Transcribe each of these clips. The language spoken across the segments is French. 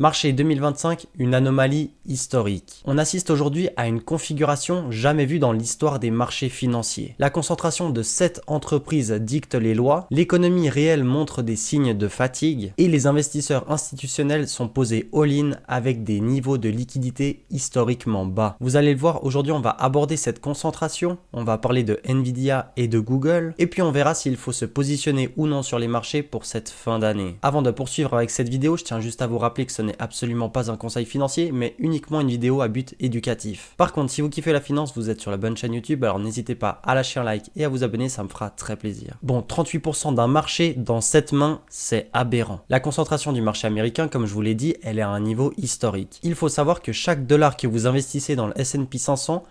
Marché 2025, une anomalie historique. On assiste aujourd'hui à une configuration jamais vue dans l'histoire des marchés financiers. La concentration de 7 entreprises dicte les lois, l'économie réelle montre des signes de fatigue et les investisseurs institutionnels sont posés all-in avec des niveaux de liquidité historiquement bas. Vous allez le voir, aujourd'hui on va aborder cette concentration, on va parler de Nvidia et de Google et puis on verra s'il faut se positionner ou non sur les marchés pour cette fin d'année. Avant de poursuivre avec cette vidéo, je tiens juste à vous rappeler que ce n'est absolument pas un conseil financier, mais uniquement une vidéo à but éducatif. Par contre, si vous kiffez la finance, vous êtes sur la bonne chaîne YouTube, alors n'hésitez pas à lâcher un like et à vous abonner, ça me fera très plaisir. Bon, 38% d'un marché dans 7 mains, c'est aberrant. La concentration du marché américain, comme je vous l'ai dit, elle est à un niveau historique. Il faut savoir que chaque dollar que vous investissez dans le S&P 500,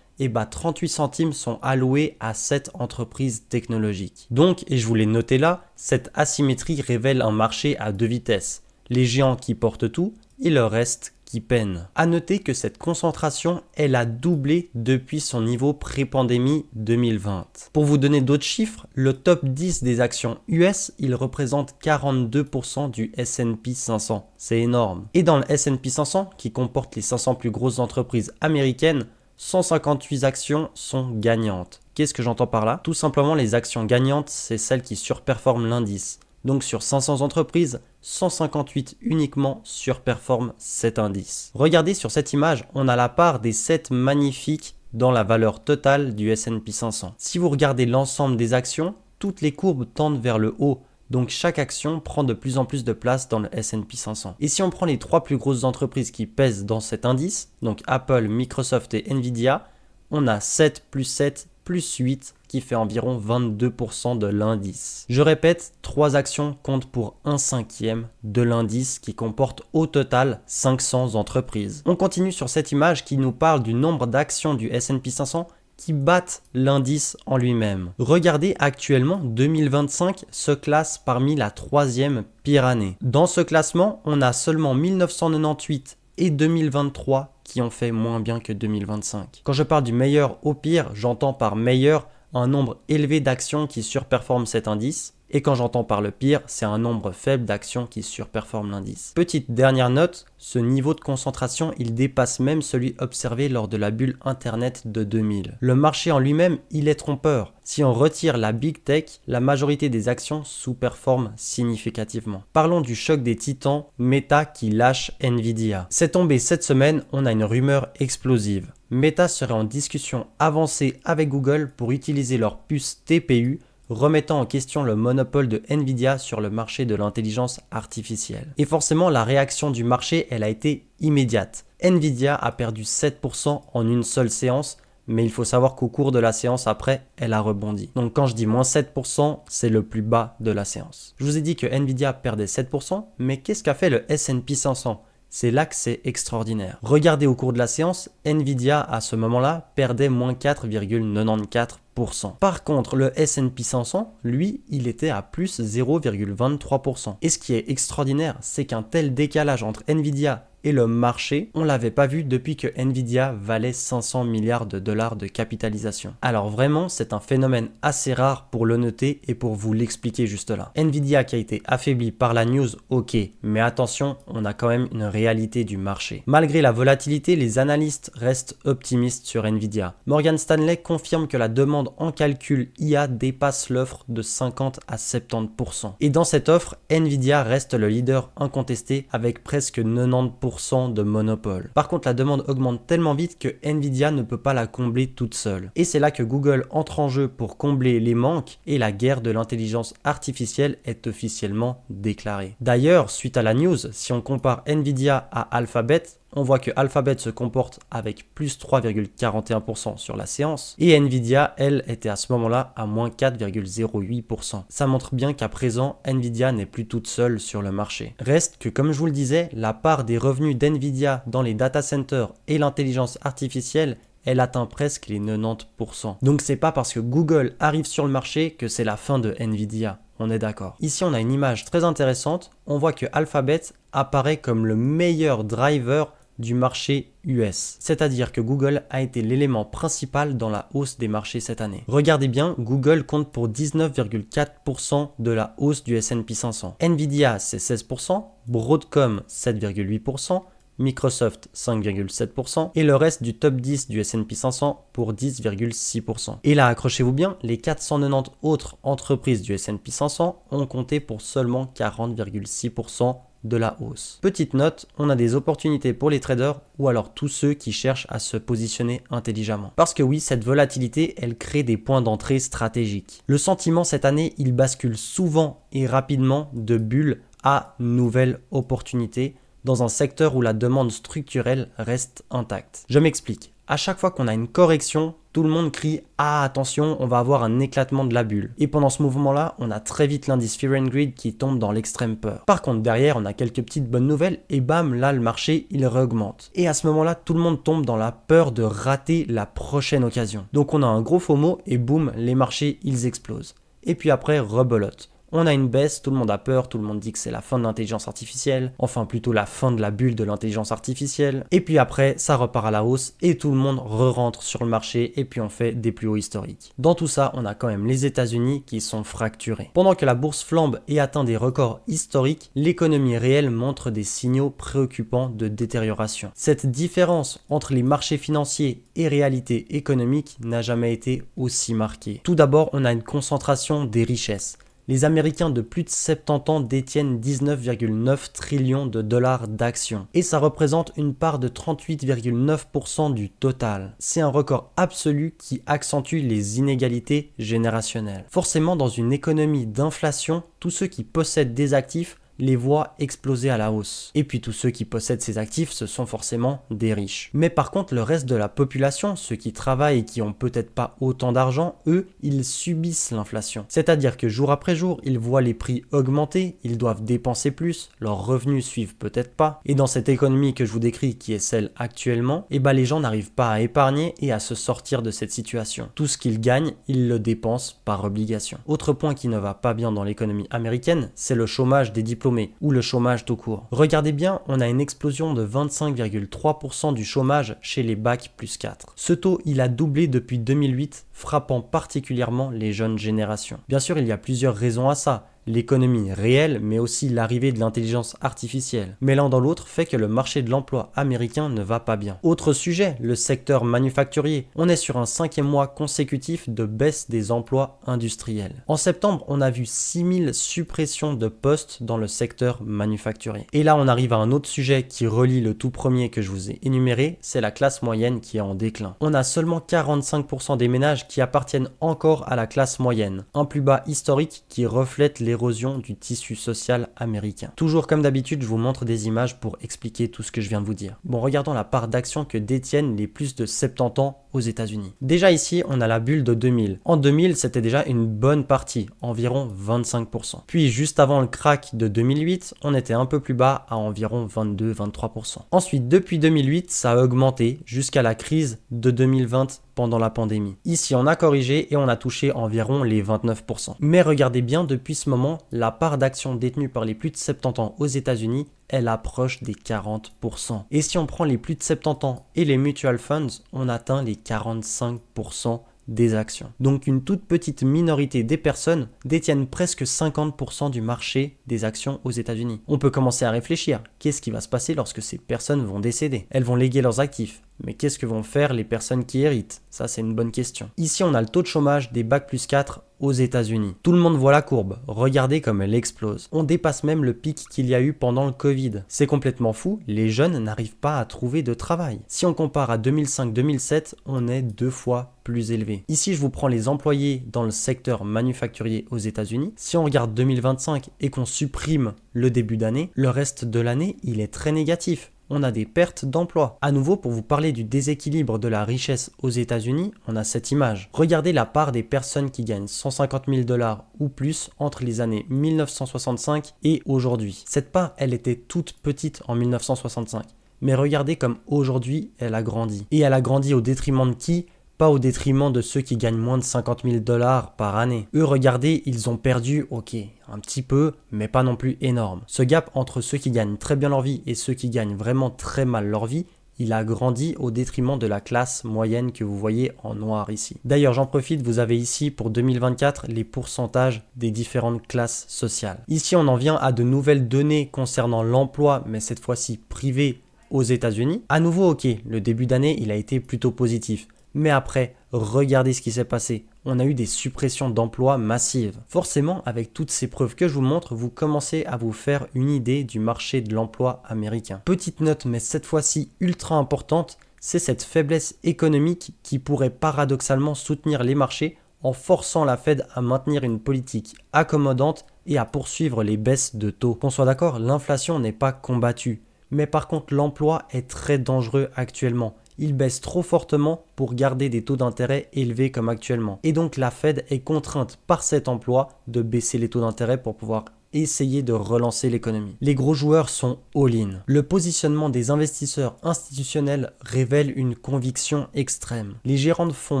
38 centimes sont alloués à 7 entreprises technologiques. Donc, et je vous l'ai noté là, cette asymétrie révèle un marché à deux vitesses. Les géants qui portent tout et le reste qui peine. À noter que cette concentration, elle a doublé depuis son niveau pré-pandémie 2020. Pour vous donner d'autres chiffres, le top 10 des actions US, il représente 42% du S&P 500. C'est énorme. Et dans le S&P 500, qui comporte les 500 plus grosses entreprises américaines, 158 actions sont gagnantes. Qu'est-ce que j'entends par là? Tout simplement, les actions gagnantes, c'est celles qui surperforment l'indice. Donc sur 500 entreprises, 158 uniquement surperforment cet indice. Regardez sur cette image, on a la part des 7 magnifiques dans la valeur totale du S&P 500. Si vous regardez l'ensemble des actions, toutes les courbes tendent vers le haut. Donc chaque action prend de plus en plus de place dans le S&P 500. Et si on prend les 3 plus grosses entreprises qui pèsent dans cet indice, donc Apple, Microsoft et Nvidia, on a 7 plus 7 plus 8 qui fait environ 22% de l'indice. Je répète, 3 actions comptent pour 1/5 de l'indice qui comporte au total 500 entreprises. On continue sur cette image qui nous parle du nombre d'actions du S&P 500 qui battent l'indice en lui-même. Regardez, actuellement, 2025 se classe parmi la 3e pire année. Dans ce classement, on a seulement 1998 et 2023 qui ont fait moins bien que 2025. Quand je parle du meilleur au pire, j'entends par meilleur un nombre élevé d'actions qui surperforment cet indice. Et quand j'entends par le pire, c'est un nombre faible d'actions qui surperforment l'indice. Petite dernière note, ce niveau de concentration, il dépasse même celui observé lors de la bulle Internet de 2000. Le marché en lui-même, il est trompeur. Si on retire la Big Tech, la majorité des actions sous-performent significativement. Parlons du choc des titans, Meta qui lâche Nvidia. C'est tombé cette semaine, on a une rumeur explosive. Meta serait en discussion avancée avec Google pour utiliser leur puce TPU, remettant en question le monopole de Nvidia sur le marché de l'intelligence artificielle. Et forcément, la réaction du marché, elle a été immédiate. Nvidia a perdu 7% en une seule séance, mais il faut savoir qu'au cours de la séance après, elle a rebondi. Donc quand je dis moins 7%, c'est le plus bas de la séance. Je vous ai dit que Nvidia perdait 7%, mais qu'est-ce qu'a fait le S&P 500 ? C'est là que c'est extraordinaire. Regardez au cours de la séance, Nvidia à ce moment-là perdait moins 4,94%. Par contre, le S&P 500, lui, il était à plus 0,23%. Et ce qui est extraordinaire, c'est qu'un tel décalage entre Nvidia et le marché, on l'avait pas vu depuis que Nvidia valait 500 milliards de dollars de capitalisation. Alors vraiment, c'est un phénomène assez rare pour le noter et pour vous l'expliquer juste là. Nvidia qui a été affaibli par la news, ok, mais attention, on a quand même une réalité du marché. Malgré la volatilité, les analystes restent optimistes sur Nvidia. Morgan Stanley confirme que la demande en calcul IA dépasse l'offre de 50 à 70%. Et dans cette offre, Nvidia reste le leader incontesté avec presque 90% de monopole. Par contre, la demande augmente tellement vite que Nvidia ne peut pas la combler toute seule. Et c'est là que Google entre en jeu pour combler les manques et la guerre de l'intelligence artificielle est officiellement déclarée. D'ailleurs, suite à la news, si on compare Nvidia à Alphabet, on voit que Alphabet se comporte avec plus 3,41% sur la séance et Nvidia, elle, était à ce moment-là à moins 4,08%. Ça montre bien qu'à présent, Nvidia n'est plus toute seule sur le marché. Reste que, comme je vous le disais, la part des revenus d'Nvidia dans les data centers et l'intelligence artificielle, elle atteint presque les 90%. Donc c'est pas parce que Google arrive sur le marché que c'est la fin de Nvidia. On est d'accord. Ici, on a une image très intéressante. On voit que Alphabet apparaît comme le meilleur driver du marché US. C'est-à-dire que Google a été l'élément principal dans la hausse des marchés cette année. Regardez bien, Google compte pour 19,4% de la hausse du S&P 500. Nvidia, c'est 16%, Broadcom, 7,8%, Microsoft 5,7% et le reste du top 10 du S&P 500 pour 10,6%. Et là, accrochez-vous bien, les 490 autres entreprises du S&P 500 ont compté pour seulement 40,6% de la hausse. Petite note, on a des opportunités pour les traders ou alors tous ceux qui cherchent à se positionner intelligemment. Parce que oui, cette volatilité, elle crée des points d'entrée stratégiques. Le sentiment cette année, il bascule souvent et rapidement de bulle à nouvelles opportunités dans un secteur où la demande structurelle reste intacte. Je m'explique. À chaque fois qu'on a une correction, tout le monde crie « Ah, attention, on va avoir un éclatement de la bulle ». Et pendant ce mouvement-là, on a très vite l'indice Fear and Greed qui tombe dans l'extrême peur. Par contre, derrière, on a quelques petites bonnes nouvelles et bam, là, le marché, il réaugmente. Et à ce moment-là, tout le monde tombe dans la peur de rater la prochaine occasion. Donc on a un gros FOMO et boum, les marchés, ils explosent. Et puis après, rebelote. On a une baisse, tout le monde a peur, tout le monde dit que c'est la fin de l'intelligence artificielle, enfin plutôt la fin de la bulle de l'intelligence artificielle. Et puis après, ça repart à la hausse et tout le monde re-rentre sur le marché et puis on fait des plus hauts historiques. Dans tout ça, on a quand même les États-Unis qui sont fracturés. Pendant que la bourse flambe et atteint des records historiques, l'économie réelle montre des signaux préoccupants de détérioration. Cette différence entre les marchés financiers et réalité économique n'a jamais été aussi marquée. Tout d'abord, on a une concentration des richesses. Les Américains de plus de 70 ans détiennent 19,9 trillions de dollars d'actions et ça représente une part de 38,9% du total. C'est un record absolu qui accentue les inégalités générationnelles. Forcément, dans une économie d'inflation, tous ceux qui possèdent des actifs les voient exploser à la hausse. Et puis tous ceux qui possèdent ces actifs, ce sont forcément des riches. Mais par contre, le reste de la population, ceux qui travaillent et qui ont peut-être pas autant d'argent, eux, ils subissent l'inflation. C'est-à-dire que jour après jour, ils voient les prix augmenter, ils doivent dépenser plus, leurs revenus suivent peut-être pas. Et dans cette économie que je vous décris, qui est celle actuellement, les gens n'arrivent pas à épargner et à se sortir de cette situation. Tout ce qu'ils gagnent, ils le dépensent par obligation. Autre point qui ne va pas bien dans l'économie américaine, c'est le chômage des diplômés ou le chômage tout court. Regardez bien, on a une explosion de 25,3% du chômage chez les Bac plus 4. Ce taux, il a doublé depuis 2008, frappant particulièrement les jeunes générations. Bien sûr, il y a plusieurs raisons à ça. L'économie réelle, mais aussi l'arrivée de l'intelligence artificielle. Mais l'un dans l'autre fait que le marché de l'emploi américain ne va pas bien. Autre sujet, le secteur manufacturier. On est sur un 5e mois consécutif de baisse des emplois industriels. En septembre, on a vu 6000 suppressions de postes dans le secteur manufacturier. Et là, on arrive à un autre sujet qui relie le tout premier que je vous ai énuméré, c'est la classe moyenne qui est en déclin. On a seulement 45% des ménages qui appartiennent encore à la classe moyenne, un plus bas historique qui reflète l'érosion du tissu social américain. Toujours comme d'habitude, je vous montre des images pour expliquer tout ce que je viens de vous dire. Bon, regardons la part d'actions que détiennent les plus de 70 ans aux États-Unis. Déjà ici, on a la bulle de 2000. En 2000, c'était déjà une bonne partie, environ 25%. Puis juste avant le crack de 2008, on était un peu plus bas à environ 22-23%. Ensuite, depuis 2008, ça a augmenté jusqu'à la crise de 2020 pendant la pandémie. Ici, on a corrigé et on a touché environ les 29%. Mais regardez bien, depuis ce moment, la part d'actions détenues par les plus de 70 ans aux États-Unis, elle approche des 40%. Et si on prend les plus de 70 ans et les mutual funds, on atteint les 45% des actions. Donc une toute petite minorité des personnes détiennent presque 50% du marché des actions aux États-Unis. On peut commencer à réfléchir, qu'est-ce qui va se passer lorsque ces personnes vont décéder? Elles vont léguer leurs actifs. Mais qu'est-ce que vont faire les personnes qui héritent? Ça, c'est une bonne question. Ici, on a le taux de chômage des Bac plus 4 aux États-Unis. Tout le monde voit la courbe. Regardez comme elle explose. On dépasse même le pic qu'il y a eu pendant le Covid. C'est complètement fou. Les jeunes n'arrivent pas à trouver de travail. Si on compare à 2005-2007, on est 2 fois plus élevé. Ici, je vous prends les employés dans le secteur manufacturier aux États-Unis. Si on regarde 2025 et qu'on supprime le début d'année, le reste de l'année, il est très négatif. On a des pertes d'emplois. À nouveau, pour vous parler du déséquilibre de la richesse aux États-Unis, on a cette image. Regardez la part des personnes qui gagnent 150 000 $ ou plus entre les années 1965 et aujourd'hui. Cette part, elle était toute petite en 1965. Mais regardez comme aujourd'hui, elle a grandi. Et elle a grandi au détriment de qui ? Pas au détriment de ceux qui gagnent moins de 50 000 $ par année. Eux, regardez, ils ont perdu, ok, un petit peu, mais pas non plus énorme. Ce gap entre ceux qui gagnent très bien leur vie et ceux qui gagnent vraiment très mal leur vie, Il a grandi au détriment de la classe moyenne que vous voyez en noir ici. D'ailleurs, j'en profite, vous avez ici pour 2024 les pourcentages des différentes classes sociales. Ici, on en vient à de nouvelles données concernant l'emploi, mais cette fois-ci privé aux États-Unis. À nouveau, ok, le début d'année, il a été plutôt positif. Mais après, regardez ce qui s'est passé. On a eu des suppressions d'emplois massives. Forcément, avec toutes ces preuves que je vous montre, vous commencez à vous faire une idée du marché de l'emploi américain. Petite note, mais cette fois-ci ultra importante, c'est cette faiblesse économique qui pourrait paradoxalement soutenir les marchés en forçant la Fed à maintenir une politique accommodante et à poursuivre les baisses de taux. Qu'on soit d'accord, l'inflation n'est pas combattue. Mais par contre, l'emploi est très dangereux actuellement. Il baisse trop fortement pour garder des taux d'intérêt élevés comme actuellement. Et donc la Fed est contrainte par cet emploi de baisser les taux d'intérêt pour pouvoir essayer de relancer l'économie. Les gros joueurs sont all-in. Le positionnement des investisseurs institutionnels révèle une conviction extrême. Les gérants de fonds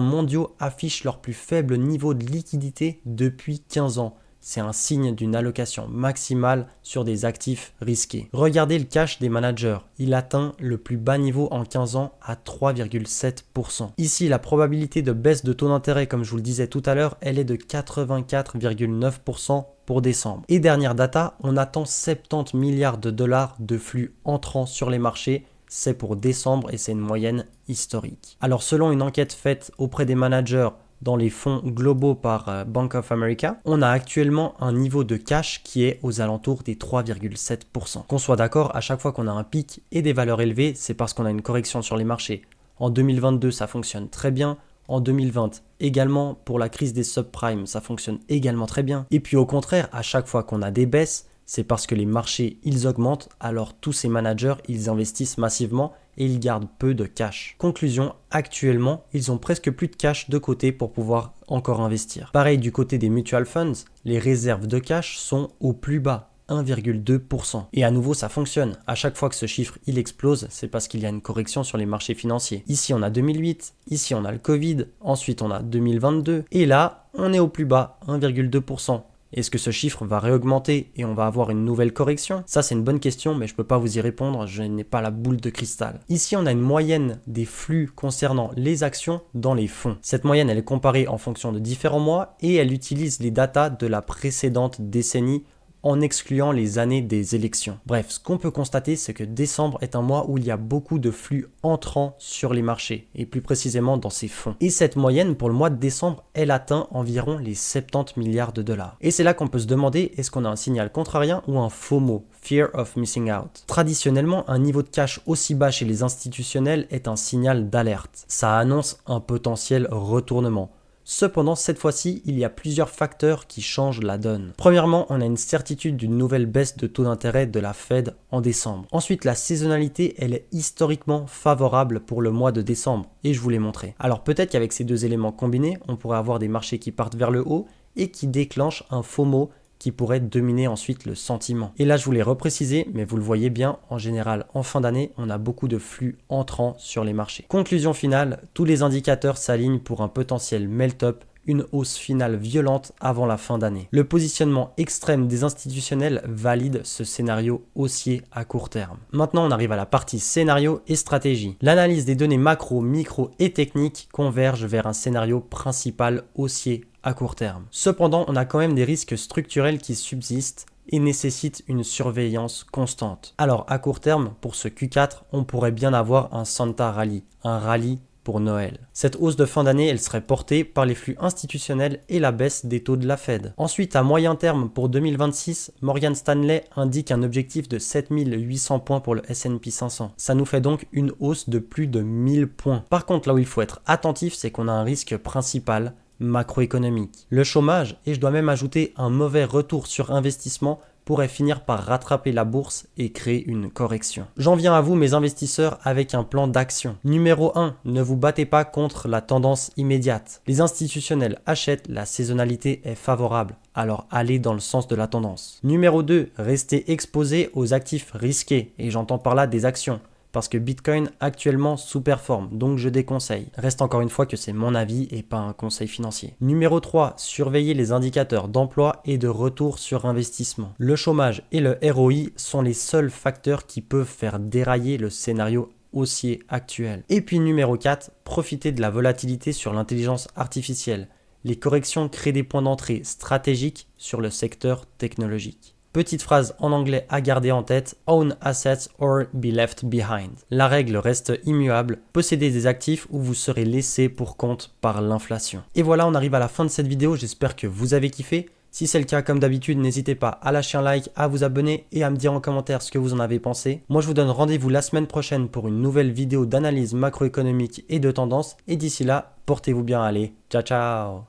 mondiaux affichent leur plus faible niveau de liquidité depuis 15 ans. C'est un signe d'une allocation maximale sur des actifs risqués. Regardez le cash des managers. Il atteint le plus bas niveau en 15 ans à 3,7%. Ici, la probabilité de baisse de taux d'intérêt, comme je vous le disais tout à l'heure, elle est de 84,9% pour décembre. Et dernière data, on attend 70 milliards de dollars de flux entrants sur les marchés. C'est pour décembre et c'est une moyenne historique. Alors selon une enquête faite auprès des managers dans les fonds globaux par Bank of America, on a actuellement un niveau de cash qui est aux alentours des 3,7%. Qu'on soit d'accord, à chaque fois qu'on a un pic et des valeurs élevées, c'est parce qu'on a une correction sur les marchés. En 2022, ça fonctionne très bien. En 2020, également pour la crise des subprimes, ça fonctionne également très bien. Et puis au contraire, à chaque fois qu'on a des baisses, c'est parce que les marchés, ils augmentent, alors tous ces managers, ils investissent massivement et ils gardent peu de cash. Conclusion, actuellement, ils ont presque plus de cash de côté pour pouvoir encore investir. Pareil du côté des mutual funds, les réserves de cash sont au plus bas. 1,2%. Et à nouveau, ça fonctionne. À chaque fois que ce chiffre, il explose, c'est parce qu'il y a une correction sur les marchés financiers. Ici, on a 2008, ici, on a le Covid, ensuite, on a 2022, et là, on est au plus bas, 1,2%. Est-ce que ce chiffre va réaugmenter et on va avoir une nouvelle correction? Ça, c'est une bonne question, mais je ne peux pas vous y répondre, je n'ai pas la boule de cristal. Ici, on a une moyenne des flux concernant les actions dans les fonds. Cette moyenne, elle est comparée en fonction de différents mois et elle utilise les datas de la précédente décennie en excluant les années des élections. Bref, ce qu'on peut constater, c'est que décembre est un mois où il y a beaucoup de flux entrants sur les marchés, et plus précisément dans ces fonds. Et cette moyenne pour le mois de décembre, elle atteint environ les 70 milliards de dollars. Et c'est là qu'on peut se demander, est-ce qu'on a un signal contrarien ou un FOMO, Fear of Missing Out? Traditionnellement, un niveau de cash aussi bas chez les institutionnels est un signal d'alerte. Ça annonce un potentiel retournement. Cependant, cette fois-ci, il y a plusieurs facteurs qui changent la donne. Premièrement, on a une certitude d'une nouvelle baisse de taux d'intérêt de la Fed en décembre. Ensuite, la saisonnalité, elle est historiquement favorable pour le mois de décembre, et je vous l'ai montré. Alors peut-être qu'avec ces deux éléments combinés, on pourrait avoir des marchés qui partent vers le haut et qui déclenchent un FOMO qui pourrait dominer ensuite le sentiment. Et là, je voulais repréciser, mais vous le voyez bien, en général, en fin d'année, on a beaucoup de flux entrants sur les marchés. Conclusion finale, tous les indicateurs s'alignent pour un potentiel melt-up, une hausse finale violente avant la fin d'année. Le positionnement extrême des institutionnels valide ce scénario haussier à court terme. Maintenant, on arrive à la partie scénario et stratégie. L'analyse des données macro, micro et techniques converge vers un scénario principal haussier à court terme. Cependant, on a quand même des risques structurels qui subsistent et nécessitent une surveillance constante. Alors, à court terme, pour ce Q4, on pourrait bien avoir un Santa Rally, un rallye pour Noël. Cette hausse de fin d'année, elle serait portée par les flux institutionnels et la baisse des taux de la Fed. Ensuite, à moyen terme, pour 2026, Morgan Stanley indique un objectif de 7800 points pour le S&P 500. Ça nous fait donc une hausse de plus de 1000 points. Par contre, là où il faut être attentif, c'est qu'on a un risque principal macroéconomique. Le chômage, et je dois même ajouter un mauvais retour sur investissement, pourrait finir par rattraper la bourse et créer une correction. J'en viens à vous, mes investisseurs, avec un plan d'action. Numéro 1, ne vous battez pas contre la tendance immédiate. Les institutionnels achètent, la saisonnalité est favorable, alors allez dans le sens de la tendance. Numéro 2, restez exposé aux actifs risqués, et j'entends par là des actions. Parce que Bitcoin actuellement sous-performe, donc je déconseille. Reste encore une fois que c'est mon avis et pas un conseil financier. Numéro 3, surveillez les indicateurs d'emploi et de retour sur investissement. Le chômage et le ROI sont les seuls facteurs qui peuvent faire dérailler le scénario haussier actuel. Et puis numéro 4, profitez de la volatilité sur l'intelligence artificielle. Les corrections créent des points d'entrée stratégiques sur le secteur technologique. Petite phrase en anglais à garder en tête, own assets or be left behind. La règle reste immuable, possédez des actifs ou vous serez laissé pour compte par l'inflation. Et voilà, on arrive à la fin de cette vidéo, j'espère que vous avez kiffé. Si c'est le cas, comme d'habitude, n'hésitez pas à lâcher un like, à vous abonner et à me dire en commentaire ce que vous en avez pensé. Moi, je vous donne rendez-vous la semaine prochaine pour une nouvelle vidéo d'analyse macroéconomique et de tendance. Et d'ici là, portez-vous bien, allez, ciao ciao.